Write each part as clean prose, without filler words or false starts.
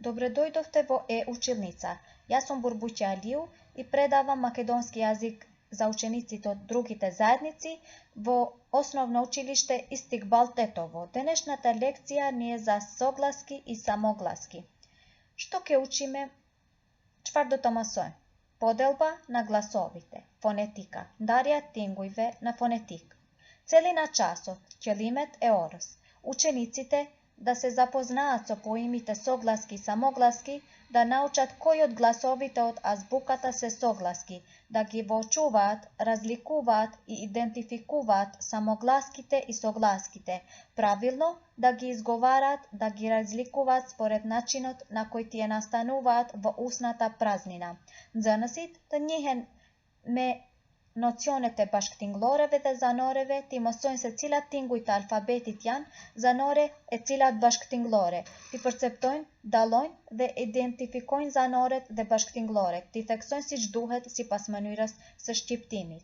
Добре дојдовте во училница. Јас сум Бурбуќа Алију и предавам македонски јазик за учениците од другите заедници во Основно училиште Истикбал Тетово. Денешната лекција ни е за согласки и самогласки. Што ќе учиме? Чвртото масој. Поделба на гласовите. Фонетика. Дарија Тингујве на фонетик. Целина часот, ќелимет е орос. Учениците да се запознаат со поимите согласки и самогласки, да научат кои од гласовите од азбуката се согласки, да ги воочуваат, разликуваат и идентификуваат самогласките и согласките, правилно да ги изговараат, да ги разликуваат според начинот на кој тие настануваат во устната празнина. Занасит да њехен ме nocionete bashkëtingëlloreve dhe zanoreve ti mësojnë se cilat tinguj të alfabetit janë zanore e cilat bashkëtingëllore. Ti perceptojnë, dallojnë dhe identifikojnë zanoret dhe bashkëtingëllore. Ti theksojnë siç duhet sipas mënyrës së shqiptimit.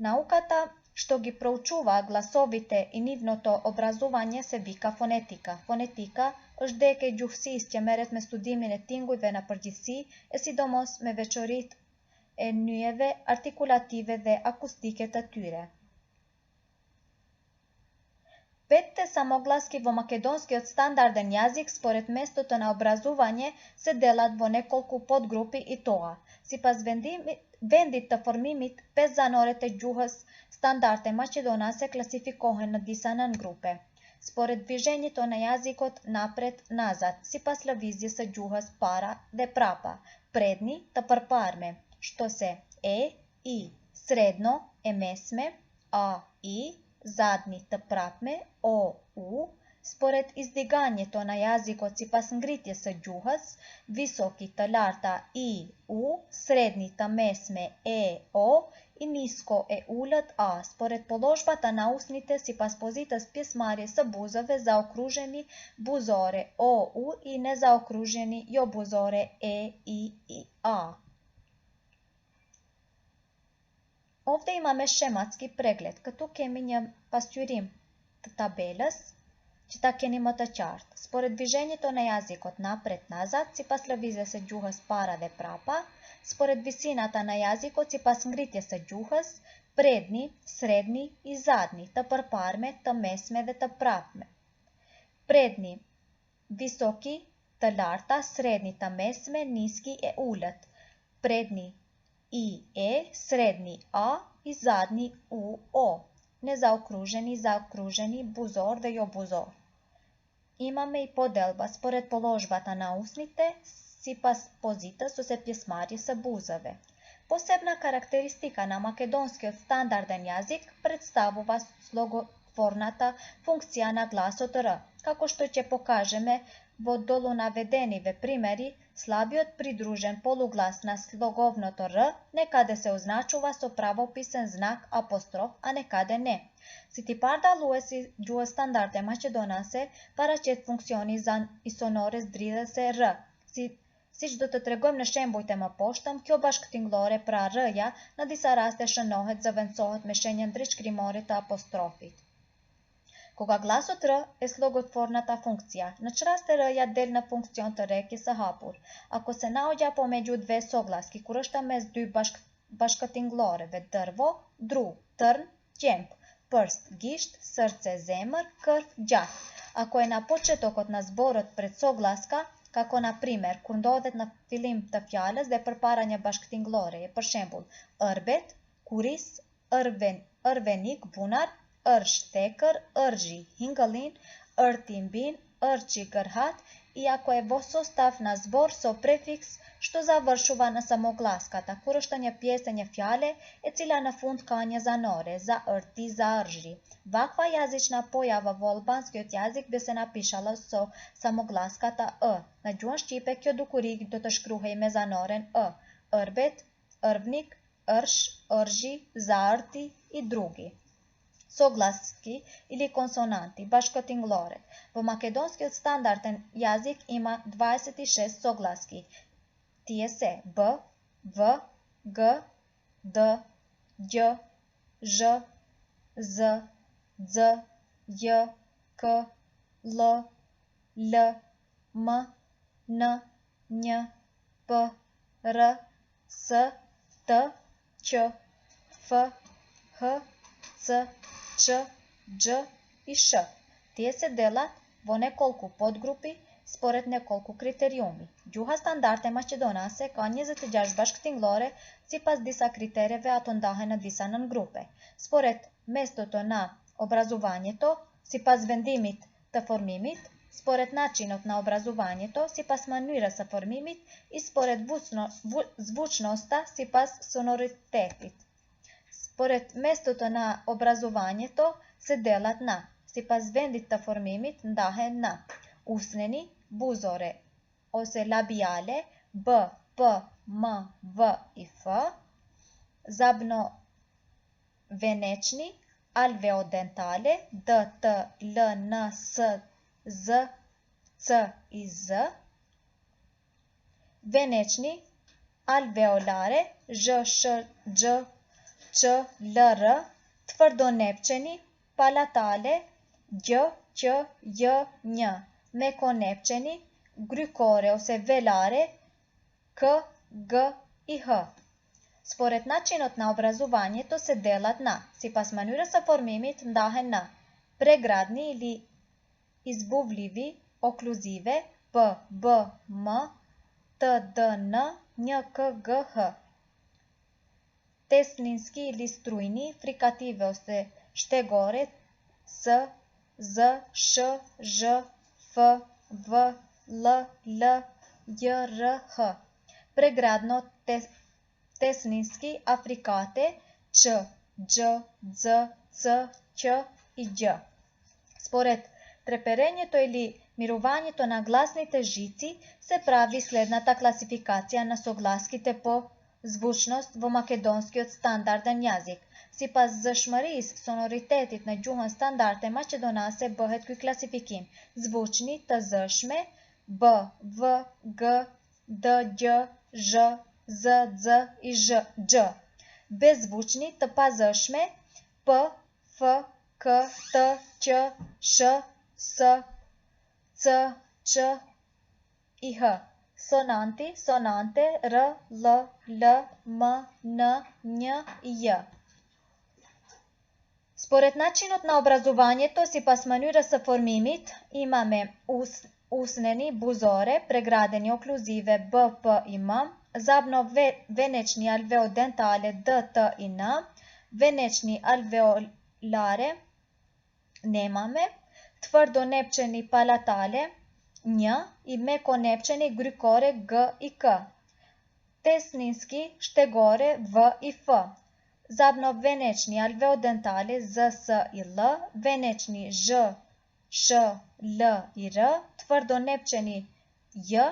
Науката што ги проучува гласовите и нивното образување се вика фонетика. Фонетика është deke gjuhësisë që merret me studimin e tingujve në përgjithësi, e sidomos me veçoritë e nyjeve artikulative dhe akustike të tyre. Петте самогласки во македонскиот стандарден јазик според местото на образување се делат во неколку подгрупи и тоа. Сипас вендит të formimit, 5 занорите ѓухës стандард e Македона се класификоhen në disa nëngrupe. Според движењето на јазикот напред-назад, сипас лавизје сë ѓухës para dhe prapa, предни të përparme, što se i, sredno e mesme, a, i, zadni të prapme, o, u, според издигањето на јазикот сипас ngritjes së ѓухës, visoki të larta i, u, sredni të mesme e, o и ниско e ulët a, според положбата на устните сипас позитës pjesëmarrjes së buzëve zaokruženi buzore o, u и nezaokruženi jo buzore e, i, a. Ovde imаме шематски преглед. Këtu kemi një pasqyrim të tabelës që ta keni më të qartë. Според движењето на јазикот напред-назад, сипас лëvizjes së ѓухës para dhe prapa, според висината на јазикот сипас ngritjes së ѓухës, предни, средни и задни, të përparme, të mesme dhe të prapme. Предни, visoki, të larta, sredni, të mesme, niski e ulët. Предни i, e, sredni a i zadni u, o. Nezaokruženi, zaokruženi, buzor dhe jo buzor. Imame i podelba според положбата на устните, сипас позитës ose pjesëmarrjes së buzëve. Posebna karakteristika na македонскиот стандарден јазик представува слоготворната функција на гласот р, како што ќе покажеме во долу наведениве примери. Слабиот придружен полуглас на слоговното р некаде се означува со правописен знак апостроф, а некаде не. Si ti pardaluesi gjuhës standarde maqedonase, paraqet funksioni i sonores dridhëse r. Siç do të tregojmë në shembujt e mëposhtëm, kjo bashkëtingëllore pra r-ja në disa raste shënohet, zëvendësohet me shenjën drejtshkrimore të apostrofit. Кога гласот р е слоготворната функција, на чрасте р-ја del në funksion të rekjes së hapur. Ako se naoѓa помеѓу две согласки, kur është mes dy bashkëtingëlloreve, drvo, dru, tërn, qemp, prst, gisht, srce, zemër, kërp, gjak. Ako е на почетокот на зборот пред согласка, како на пример, kur ndodhet në fillim të fjalës dhe përpara një bashkëtingëllore, për shembull, ërbet, kuris, ërvenik, bunar, ërsh, thekër, ërzhi, hingëllin, ërtimbin, ërçi, gërhat, и ако е во состав на збор со префикс што завршува на самогласката, kur është një pjesë e një fjale e cila në fund ka një zanore, za ërti, za ërzhi. Vakva jazična pojava vo albanskiot jazik bi se napishala so samoglaskata ë. Në gjuhën shqipe kjo dukuri do të shkruhej me zanoren ë. Ërbet, ërvnik, ërsh, ërzhi, za ërti i drugi. Согласки или консонанти, башкëtingëllore. Во македонскиот стандарден јазик има 26 согласки. Тие се б, в, г, д, ѓ, ж, з, дз, ј, к, л, м, n, nj, p, r, s, t, q, f, h, c, č, dž и ш. Тие се делат во неколку подгрупи според неколку критериуми. Gjuha standarte maqedonase ka 26 bashkëtingëllore sipas disa kritereve ato ndahen në disa nëngrupe. Sporet mestото на образованието, sipas vendimit të formimit, sporet начинот на образованието, sipas mënyrës së formimit и според звучноста, sipas sonoritetit. Според местото на образованието се делат на, sipas vendit të formimit ndahen na usneni, buzore ose labiale, b, p, m, v i f, zabno venečni, alveodentale, d, t, l, n, s, z, c i z, venečni, alveolare, ž, š, gj, ç, l, r, tvrdonepçeni, palatale, gjë, që, jë, një, mekonepçeni, grykore ose velare, k, g и h. Според начинот на образованието се делат на, sipas mënyrës së formimit ndahen na pregradni или избувливи, оклюзиве, p, b, m, t, d, n, një, k, g, h. Tesninski или струйни, фрикативе ose shtegore, s, z, sh, zh, f, v, l, l, j, r, h. Pregradno tesninski, afrikate, ç, gj, z, c, q и gj. Според треперењето или мирувањето на гласните жици се прави следната класификација на согласките по звучност во македонскиот стандарден јазик. Sipas zëshmërisë, sonoritetit në gjuhën standarde maqedonase bëhet ky klasifikim: zvuçni të zëshme, b, v, g, d, gj, zh, z, z i gj. Bezvuçni të pazëshme, p, f, k, t, q, sh, s, c, ç i h. Sonanti, sonante, r, l, l, m, n, nj и j. Според начинот на образувањето, сипас mënyrës së formimit, имаме usneni, buzore, pregradeni okluzivе b, p и m, zabno venečni alveodentale d, t и n, venečni alveolare nemame, tvrdonepçeni palatale një и mekonepçeni grykore g и k, tesninski shtegore v и f. Zabno venečni alveodentale z, s i l, venečni zh, sh, l i r, tvrdonepçeni j,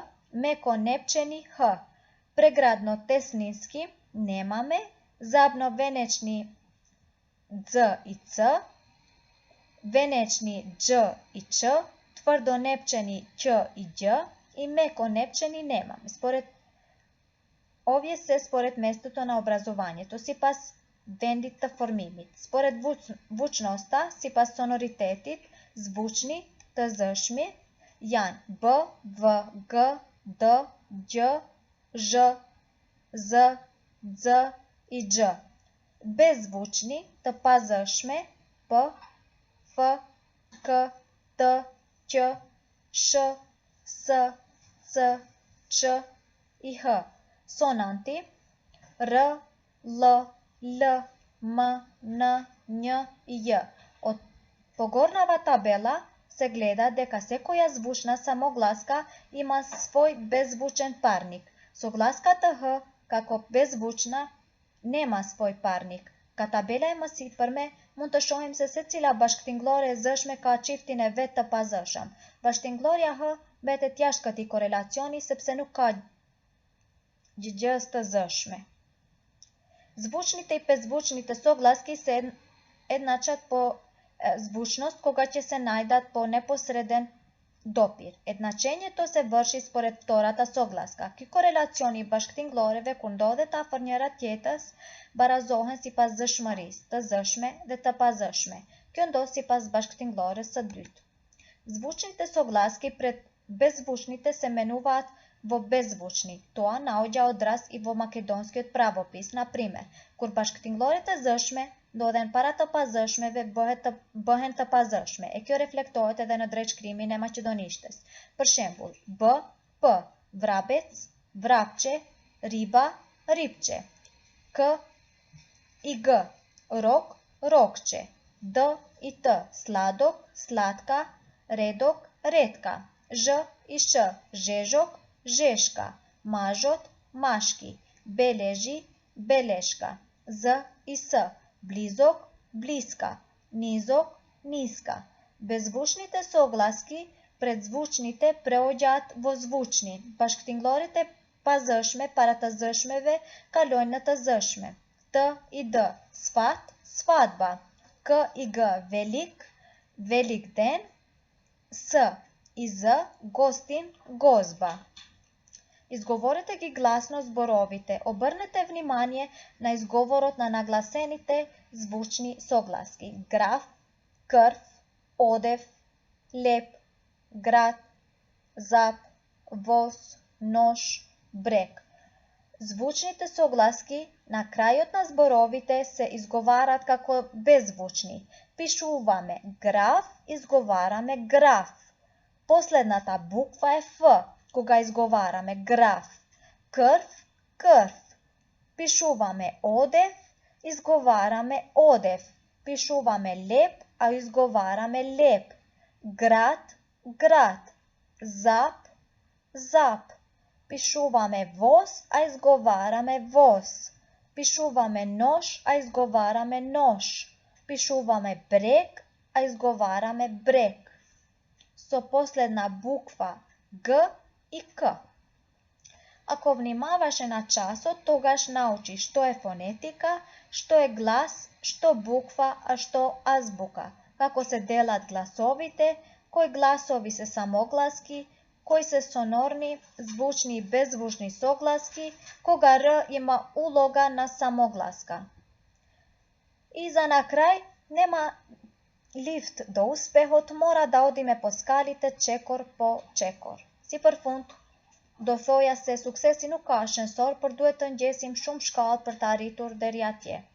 mekonepçeni h. Pregradno tesninski nemame, zabno venečni z i c, venečni gj i ç, tvrdonepçeni q i gj и mekonepçeni nemame. Овие се според местото на образованието, сипас vendit të formimit. Според звучноста, sipas sonoritetit, звучни të zëshmi janë b, v, g, d, gj, zh, z, z i gj. Bezvuçni të pazëshme p, f, k, t, q, sh, s, c, ç i h. Sonanti r, l, l, m, n, nj и j. Од погорнава табела се гледа дека секоја звучна самогласка има свој беззвучен парник. Согласката х како беззвучна нема свој парник. Ка табела e mësipërme mund të shohim se secila bashkëtingëllore e zëshme ka çiftin e vet të pazëshëm. Bashkëtingëllorja h mbetet jashtë këtij korelacioni sepse nuk ka gjës të zëshme. Звучните и беззвучните согласки се едначат по звучност кога ќе се најдат по непосреден допир. Едначењето се врши според втората согласка. Ки корелациони башкëtingëlloreve kur ndodhet afër njëra tjetrës barazohen sipas zëshmërisë, të zëshme dhe të pazëshme. Kjo ndodh sipas bashkëtingëllores së dytë. Звучните согласки пред беззвучните се менуваат во беззвучни. Тоа наоѓа одраз и во македонскиот правопис. Например, курбашктинглорите зашме, доден парата пазашме ве bëhen të pazashme. E kjo reflektohet edhe në drejtshkrimin e maqedonishtës. Për shembull, b, p, vrabec, vrapçe, riba, ripçe. K i g, rok, rokçe. D i t, sladok, slatka, redok, retka. Zh i sh, zhezhok, zheshka. Mazhot, mashki. Beleži, beleshka. Z i s, blizok, bliska. Nizok, niska. Беззвучните согласки пред звучните преоѓаат во звучни. Башктинглорите пазашме, парата зашмеве, калојната зашме. Т и д, сват, свадба. К и г, велик, велик ден. С и з, гостин, гозба. Изговорете ги гласно зборовите. Обрнете внимание на изговорот на нагласените звучни согласки. Граф, крв, одев, леп, град, зап, воз, нож, брег. Звучните согласки на крајот на зборовите се изговараат како беззвучни. Пишуваме граф, изговараме граф. Последната буква е Ф, кога изговараме граф. Крв, крв. Пишуваме одев, изговараме одев. Пишуваме леп, а изговараме леп. Град, град. Зап, зап. Пишуваме воз, а изговараме воз. Пишуваме нож, а изговараме нож. Пишуваме брег, а изговараме брег. Со последна буква Г и К. Ако внимаваше на часот, тогаш научи што е фонетика, што е глас, што буква, а што азбука, како се делат гласовите, кои гласови се самогласки, кои се сонорни, звучни и беззвучни согласки, кога Р има улога на самогласка. И за на крај, нема лифт до успехот, мора да одиме по скалите чекор по чекор. Si përfund, do thoja se suksesi nuk ka ascensor, por duhet të ngjesim shumë shkallë për të arritur deri atje.